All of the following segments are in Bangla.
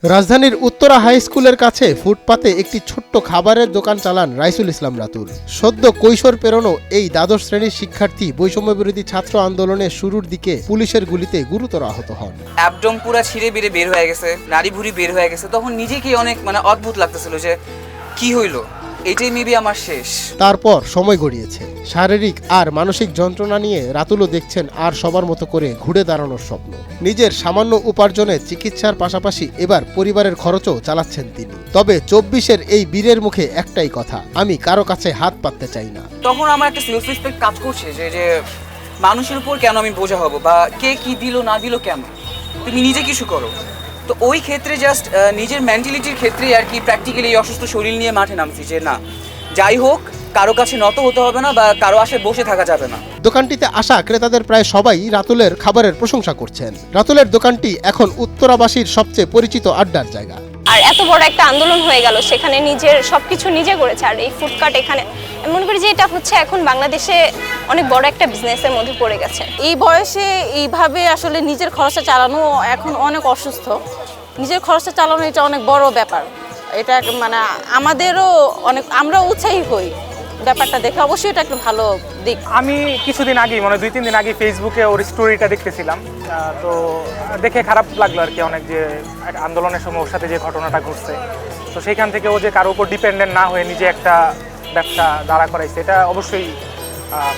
রাজধানীর উত্তরা হাই স্কুলের কাছে ফুটপাতে একটি ছোট্ট খাবারের দোকান চালান রাইসুল ইসলাম রাতুল। সদ্য কৈশোর পেরোনো এই দ্বাদশ শ্রেণীর শিক্ষার্থী বৈষম্য বিরোধী ছাত্র আন্দোলনের শুরুর দিকে পুলিশের গুলিতে গুরুতর আহত হন। অ্যাবডম পুরা ছিঁড়ে বেড়ে বের হয়ে গেছে, নারী ভুড়ি বের হয়ে গেছে। তখন নিজেকে অনেক অদ্ভুত লাগতেছিল যে কি হইলো, এটাই মেবি আমার শেষ। তারপর সময় গড়িয়েছে, শারীরিক আর মানসিক যন্ত্রণা নিয়ে রাতুলও দেখছেন আর সবার মতো করে ঘুরে দাঁড়ানোর স্বপ্ন। নিজের সামান্য উপার্জনে চিকিৎসার পাশাপাশি এবার পরিবারের খরচও চালাচ্ছেন তিনি। তবে 24-এর এই বীরের মুখে একটাই কথা, আমি কারো কাছে হাত পাততে চাই না। তখন আমার একটা সেলফ রেসপেক্ট কাজ করছে যে মানুষের উপর কেন আমি বোঝা হব, বা কে কি দিল না দিল কেন, তুমি নিজে কিছু করো। তো ওই ক্ষেত্রে জাস্ট নিজের মেন্টালিটির ক্ষেত্রে আর কি প্র্যাকটিক্যালি এই অসুস্থ শরীর নিয়ে মাঠে নামছি যে না, যাই হোক কারো কাছে নত হতে হবে না বা কারো আশায় বসে থাকা যাবে না। দোকানটিতে আসা ক্রেতাদের প্রায় সবাই রাতুলের খাবারের প্রশংসা করছেন। রাতুলের দোকানটি এখন উত্তরাবাসীর সবচেয়ে পরিচিত আড্ডার জায়গা। আর এত বড় একটা আন্দোলন হয়ে গেল, সেখানে নিজের সবকিছু নিজে করেছে। আর এই ফুডকার্ট এখানে মনে করি যে এটা হচ্ছে এখন বাংলাদেশে অনেক বড় একটা বিজনেসের মধ্যে পড়ে গেছে। এই বয়সে এইভাবে আসলে নিজের খরচা চালানো এখন অনেক অসুস্থ। নিজের খরচা চালানো এটা অনেক বড় ব্যাপার। এটা আমাদেরও অনেক, আমরা উৎসাহী হই ব্যাপারটা দেখে। অবশ্যই এটা একটা ভালো দিক। আমি কিছুদিন আগেই 2-3 দিন আগে ফেসবুকে ওর স্টোরিটা দেখতেছিলাম, তো দেখে খারাপ লাগলো আর কি অনেক, যে আন্দোলনের সময় ওর সাথে যে ঘটনাটা ঘটছে। তো সেইখান থেকে ও যে কারোর উপর ডিপেন্ডেন্ট না হয়ে নিজে একটা ব্যবসা দাঁড়া করাইছে, এটা অবশ্যই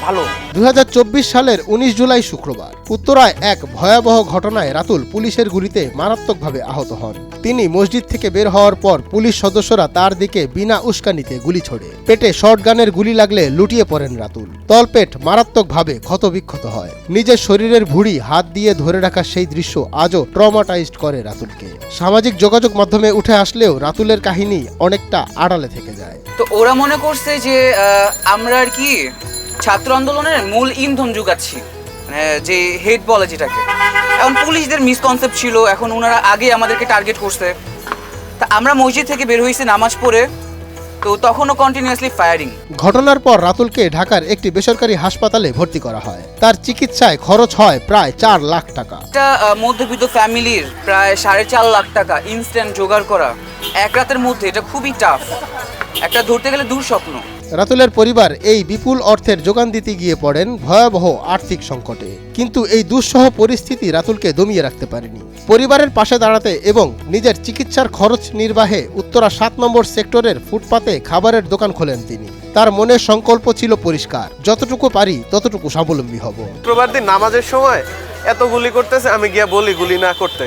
ভালো। 2024 সালের 19 জুলাই শুক্রবার উত্তরায় এক ভয়াবহ ঘটনায় রাতুল পুলিশের গুলিতে মারাত্মকভাবে আহত হন। তিনি মসজিদ থেকে বের হওয়ার পর পুলিশ সদস্যরা তার দিকে বিনা উস্কানিতে গুলি ছোড়ে। পেটে শর্টগানের গুলি লাগলে লুটিয়ে পড়েন রাতুল। তলপেট মারাত্মকভাবে ক্ষতবিক্ষত হয়। নিজের শরীরের ভুঁড়ি হাত দিয়ে ধরে রাখা সেই দৃশ্য আজও ট্রমাটাইজড করে রাতুলকে। সামাজিক যোগাযোগ মাধ্যমে উঠে আসলেও রাতুলের কাহিনী অনেকটা আড়ালে থেকে যায়। তো ওরা মনে করছে যে আমরা আর কি ছাত্র আন্দোলনের মূল ইন্ধন যোগাচ্ছি, যে হেড বলে যেটাকে। এখন পুলিশদের মিসকনসেপ্ট ছিল, এখন ওনারা আগে আমাদেরকে টার্গেট করছে। তা আমরা মসজিদ থেকে বের হয়েছি নামাজ পড়ে, তো তখনও কন্টিনিউয়াসলি ফায়ারিং। ঘটনার পর রাতুলকে ঢাকার একটি বেসরকারি হাসপাতালে ভর্তি করা হয়। তার চিকিৎসায় খরচ হয় প্রায় 4 লাখ টাকা। একটা মধ্যবিত্ত ফ্যামিলির প্রায় 4.5 লাখ টাকা ইনস্ট্যান্ট জোগাড় করা এক রাতের মধ্যে, এটা খুবই টাফ, একটা ধরতে গেলে দুঃস্বপ্ন। রাতুলের পরিবার এই বিপুল অর্থের যোগান দিতে গিয়ে পড়েন ভয়াবহ আর্থিক সংকটে। কিন্তু এই দুঃসহ পরিস্থিতি রাতুলকে দমিয়ে রাখতে পারেনি। পরিবারের পাশে দাঁড়াতে এবং নিজের চিকিৎসার খরচ নির্বাহে উত্তরা 7 নম্বর সেক্টরের ফুটপাতে খাবারের দোকান খোলেন তিনি। তার মনের সংকল্প ছিল পরিষ্কার, যতটুকু পারি ততটুকু স্বাবলম্বী হব। শুক্রবার দিন নামাজের সময় এত গুলি করতেছে, আমি গিয়া বলি গুলি না করতে,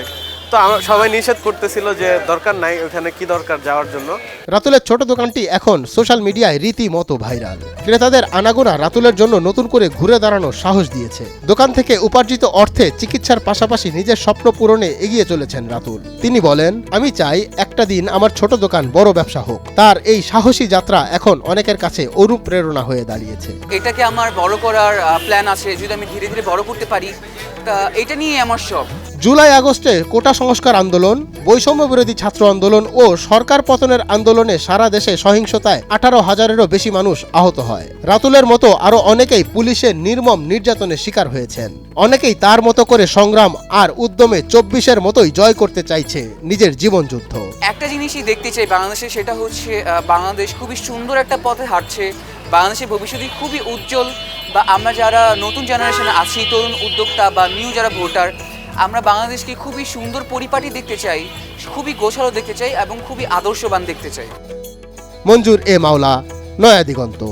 তো সবাই নিষেধ করতেছিল যে দরকার নাই, ওখানে কি দরকার যাওয়ার জন্য। রাতুলের ছোট দোকানটি এখন সোশ্যাল মিডিয়ায় রীতিমতো ভাইরাল। ক্রেতাদের আনাগোনা রাতুলের জন্য নতুন করে ঘুরে দাঁড়ানোর সাহস দিয়েছে। দোকান থেকে উপার্জিত অর্থে চিকিৎসার পাশাপাশি নিজের স্বপ্ন পূরণে এগিয়ে চলেছেন রাতুল। তিনি বলেন, আমি চাই একটা দিন আমার ছোট দোকান বড় ব্যবসা হোক। তার এই সাহসী যাত্রা এখন অনেকের কাছে অনুপ্রেরণা হয়ে দাঁড়িয়েছে। এটাকে আমার বড় করার প্ল্যান আছে, যদি আমি ধীরে ধীরে বড় করতে পারি, তা এটা নিয়ে আমার সব। জুলাই আগস্টে কোটা সংস্কার আন্দোলন, বৈষম্য বিরোধী ছাত্র আন্দোলন ও সরকার পতনের আন্দোলনে সারা দেশে সহিংসতায় 18,000-এরও বেশি মানুষ আহত হয়। রাতুলের মতো আরো অনেকেই পুলিশের নির্মম নির্যাতনের শিকার হয়েছেন। অনেকেই তার মতো করে সংগ্রাম আর উদ্যমে 24-এর মতোই জয় করতে চাইছে নিজের জীবন যুদ্ধ। একটা জিনিসই দেখতে চাই বাংলাদেশে, সেটা হচ্ছে বাংলাদেশ খুবই সুন্দর একটা পথে হাঁটছে। বাংলাদেশের ভবিষ্যৎ খুবই উজ্জ্বল, বা আমরা যারা নতুন জেনারেশনে আছি, তরুণ উদ্যোক্তা বা নিউ যারা ভোটার, আমরা বাংলাদেশকে খুবই সুন্দর পরিপাটি দেখতে চাই, খুবই গোছালো দেখতে চাই এবং খুবই আদর্শবান দেখতে চাই। মঞ্জুর এ মাওলা, নয়া দিগন্ত।